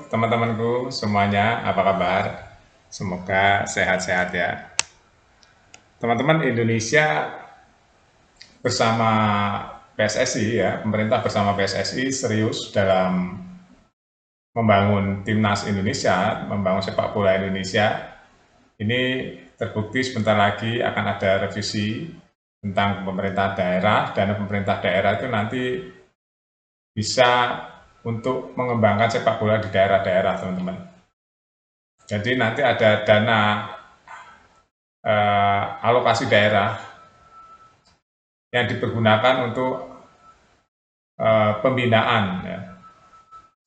Teman-temanku semuanya, apa kabar? Semoga sehat-sehat ya. Teman-teman, Indonesia bersama PSSI ya, pemerintah bersama PSSI serius dalam membangun timnas Indonesia, membangun sepak bola Indonesia. Ini terbukti sebentar lagi akan ada revisi tentang pemerintah daerah. Dana pemerintah daerah itu nanti bisa untuk mengembangkan sepak bola di daerah-daerah, teman-teman. Jadi nanti ada dana alokasi daerah yang dipergunakan untuk pembinaan ya,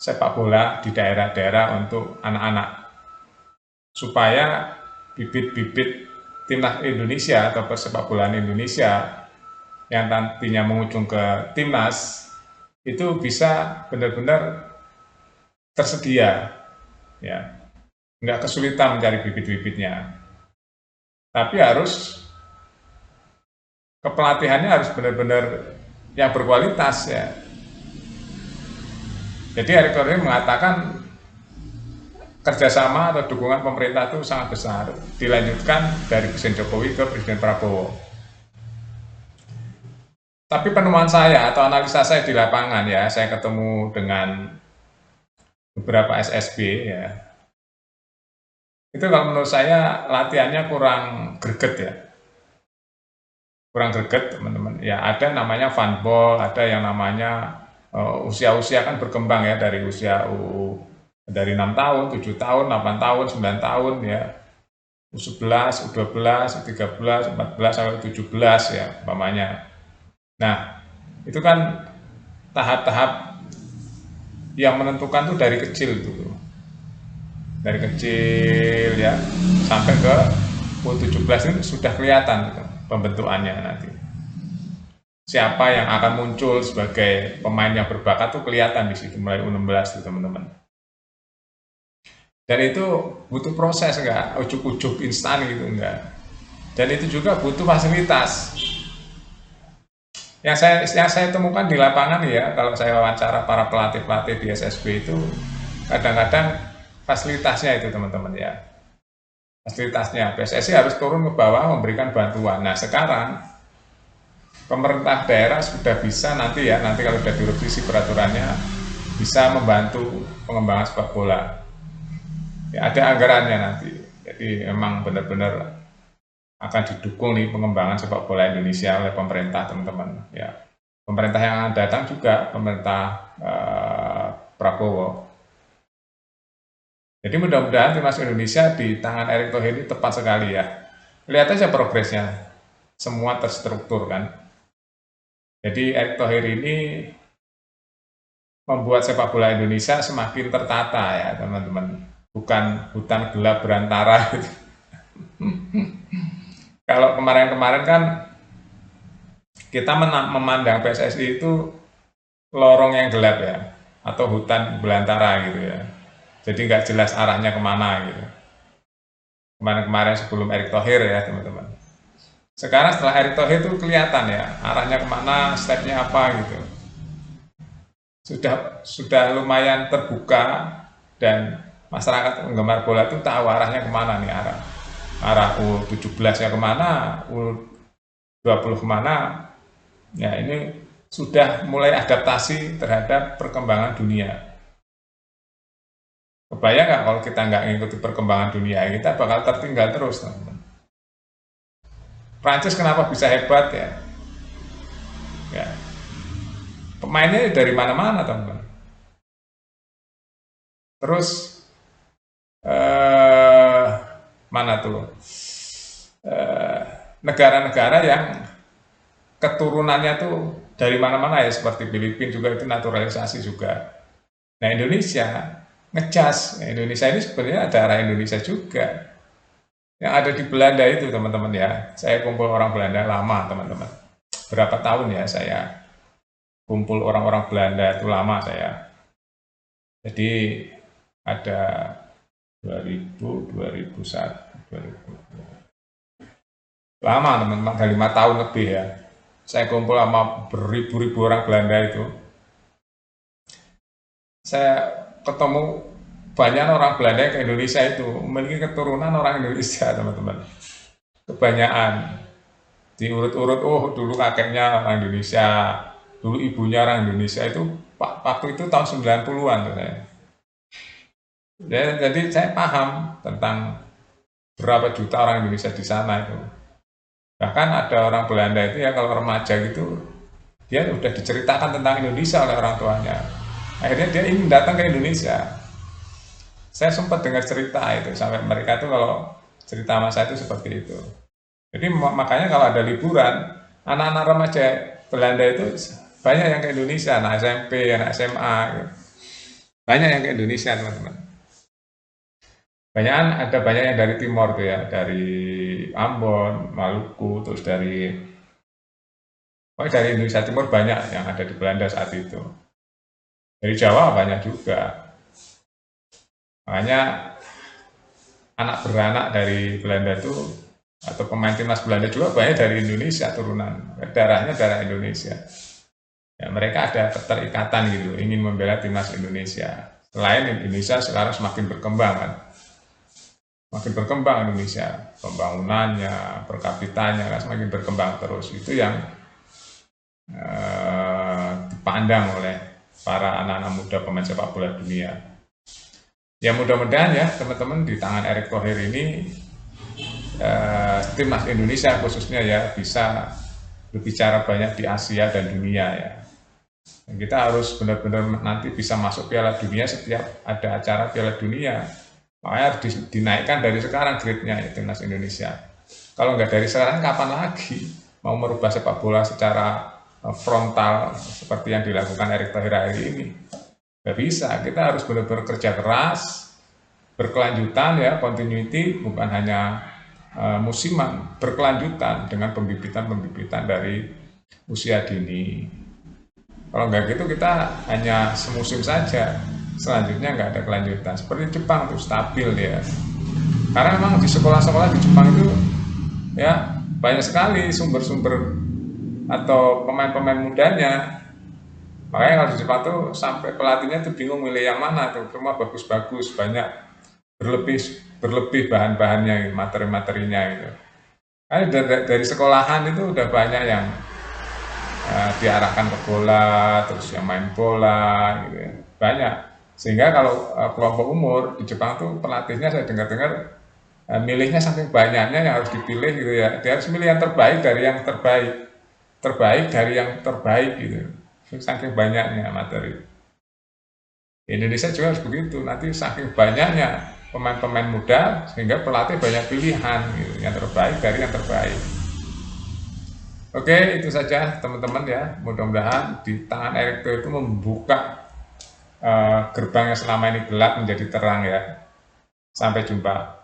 sepak bola di daerah-daerah untuk anak-anak, supaya bibit-bibit timnas Indonesia atau persepak bolaan Indonesia yang nantinya mengujung ke timnas itu bisa benar-benar tersedia ya, nggak kesulitan mencari bibit-bibitnya, tapi harus kepelatihannya harus benar-benar yang berkualitas ya. Jadi Erick Thohir mengatakan kerjasama atau dukungan pemerintah itu sangat besar, dilanjutkan dari Presiden Jokowi ke Presiden Prabowo. Tapi penemuan saya atau analisa saya di lapangan ya, saya ketemu dengan beberapa SSB ya, itu kalau menurut saya latihannya kurang greget ya, kurang greget teman-teman. Ya ada namanya funball, ada yang namanya usia-usia kan berkembang ya, dari usia dari 6 tahun, 7 tahun, 8 tahun, 9 tahun ya, U11, U12, U13, 14 sampai 17 ya umpamanya. Nah, itu kan tahap-tahap yang menentukan tuh dari kecil tuh. Dari kecil ya sampai ke U17 itu sudah kelihatan gitu, pembentukannya nanti. Siapa yang akan muncul sebagai pemain yang berbakat tuh kelihatan di situ mulai U16 tuh teman-teman. Dan itu butuh proses, enggak ujuk-ujuk instan gitu, enggak. Dan itu juga butuh fasilitas. Yang saya temukan di lapangan ya, kalau saya wawancara para pelatih-pelatih di SSB itu kadang-kadang fasilitasnya itu teman-teman ya. Fasilitasnya PSSI harus turun ke bawah memberikan bantuan. Nah, sekarang pemerintah daerah sudah bisa nanti ya, nanti kalau sudah direvisi peraturannya bisa membantu pengembangan sepak bola. Ya, ada anggarannya nanti. Jadi memang benar-benar akan didukung nih pengembangan sepak bola Indonesia oleh pemerintah, teman-teman. Ya, pemerintah yang akan datang juga pemerintah Prabowo. Jadi mudah-mudahan timnas Indonesia di tangan Erick Thohir ini tepat sekali ya. Lihat aja progresnya, semua terstruktur kan. Jadi Erick Thohir ini membuat sepak bola Indonesia semakin tertata ya teman-teman. Bukan hutan gelap berantara gitu. Kalau kemarin-kemarin kan kita memandang PSSI itu lorong yang gelap ya, atau hutan belantara gitu ya. Jadi nggak jelas arahnya kemana gitu. Kemarin-kemarin sebelum Erick Thohir ya teman-teman. Sekarang setelah Erick Thohir itu kelihatan ya arahnya kemana, stepnya apa gitu. Sudah lumayan terbuka dan masyarakat penggemar bola itu tahu arahnya kemana nih, arah U17 nya kemana, U20 kemana. Ya ini sudah mulai adaptasi terhadap perkembangan dunia. Kebayang nggak kalau kita nggak mengikuti perkembangan dunia, kita bakal tertinggal terus, teman-teman. Prancis kenapa bisa hebat ya? Ya, pemainnya dari mana-mana, teman-teman. Terus eh, mana tuh negara-negara yang keturunannya tuh dari mana-mana ya, seperti Filipina juga itu naturalisasi juga. Nah, Indonesia ngecas. Indonesia ini sebenarnya ada arah Indonesia juga. Yang ada di Belanda itu teman-teman ya. Saya kumpul orang Belanda lama teman-teman. Berapa tahun ya saya kumpul orang-orang Belanda itu lama saya. Jadi ada 2000, 2001, 2000. Lama teman-teman, ada 5 tahun lebih ya. Saya kumpul sama beribu-ribu orang Belanda itu. Saya ketemu banyak orang Belanda ke Indonesia itu memiliki keturunan orang Indonesia, teman-teman. Kebanyakan diurut-urut, oh dulu kakeknya orang Indonesia, dulu ibunya orang Indonesia, itu waktu itu tahun 90-an tuh saya. Jadi saya paham tentang berapa juta orang Indonesia di sana itu. Bahkan ada orang Belanda itu ya kalau remaja gitu, dia udah diceritakan tentang Indonesia oleh orang tuanya. Akhirnya dia ingin datang ke Indonesia. Saya sempat dengar cerita itu, sampai mereka tuh kalau cerita sama saya itu seperti itu. Jadi makanya kalau ada liburan, anak-anak remaja Belanda itu banyak yang ke Indonesia, anak SMP, anak SMA, gitu. Banyak yang ke Indonesia, teman-teman. Ada banyak yang dari timur tuh ya, dari Ambon, Maluku, terus dari Indonesia Timur banyak yang ada di Belanda saat itu. Dari Jawa banyak juga. Makanya anak beranak dari Belanda itu atau pemain timnas Belanda juga banyak dari Indonesia turunan, darahnya darah Indonesia. Ya, mereka ada keterikatan gitu, ingin membela timnas Indonesia. Selain Indonesia sekarang semakin berkembang kan, makin berkembang Indonesia, pembangunannya, per kapitanya kan semakin berkembang terus. Itu yang dipandang oleh para anak-anak muda pemain sepak bola dunia. Ya mudah-mudahan ya teman-teman di tangan Erick Thohir ini timnas Indonesia khususnya ya bisa berbicara banyak di Asia dan dunia ya. Dan kita harus benar-benar nanti bisa masuk Piala Dunia setiap ada acara Piala Dunia. Makanya harus dinaikkan dari sekarang grade-nya ya, timnas Indonesia. Kalau nggak dari sekarang kapan lagi mau merubah sepak bola secara frontal seperti yang dilakukan Erick Thohir hari ini? Nggak bisa, kita harus benar-benar kerja keras, berkelanjutan ya, continuity, bukan hanya musiman, berkelanjutan dengan pembibitan dari usia dini. Kalau nggak gitu kita hanya semusim saja, selanjutnya nggak ada kelanjutan. Seperti Jepang tuh stabil dia. Karena memang di sekolah-sekolah di Jepang itu ya banyak sekali sumber-sumber atau pemain-pemain mudanya. Makanya kalau di Jepang tuh sampai pelatihnya tuh bingung milih yang mana tuh, semua bagus-bagus, banyak berlebih bahan-bahannya, materi-materinya gitu. Karena dari sekolahan itu udah banyak yang diarahkan ke bola, terus yang main bola gitu ya. Banyak. Sehingga kalau kelompok umur di Jepang tuh pelatihnya saya dengar-dengar milihnya saking banyaknya yang harus dipilih gitu ya. Dia harus milih yang terbaik dari yang terbaik. Terbaik dari yang terbaik gitu. Saking banyaknya materi. Di Indonesia juga harus begitu. Nanti saking banyaknya pemain-pemain muda sehingga pelatih banyak pilihan gitu. Yang terbaik dari yang terbaik. Oke, itu saja teman-teman ya. Mudah-mudahan di tangan Erick Thohir itu membuka gerbang yang selama ini gelap menjadi terang ya. Sampai jumpa.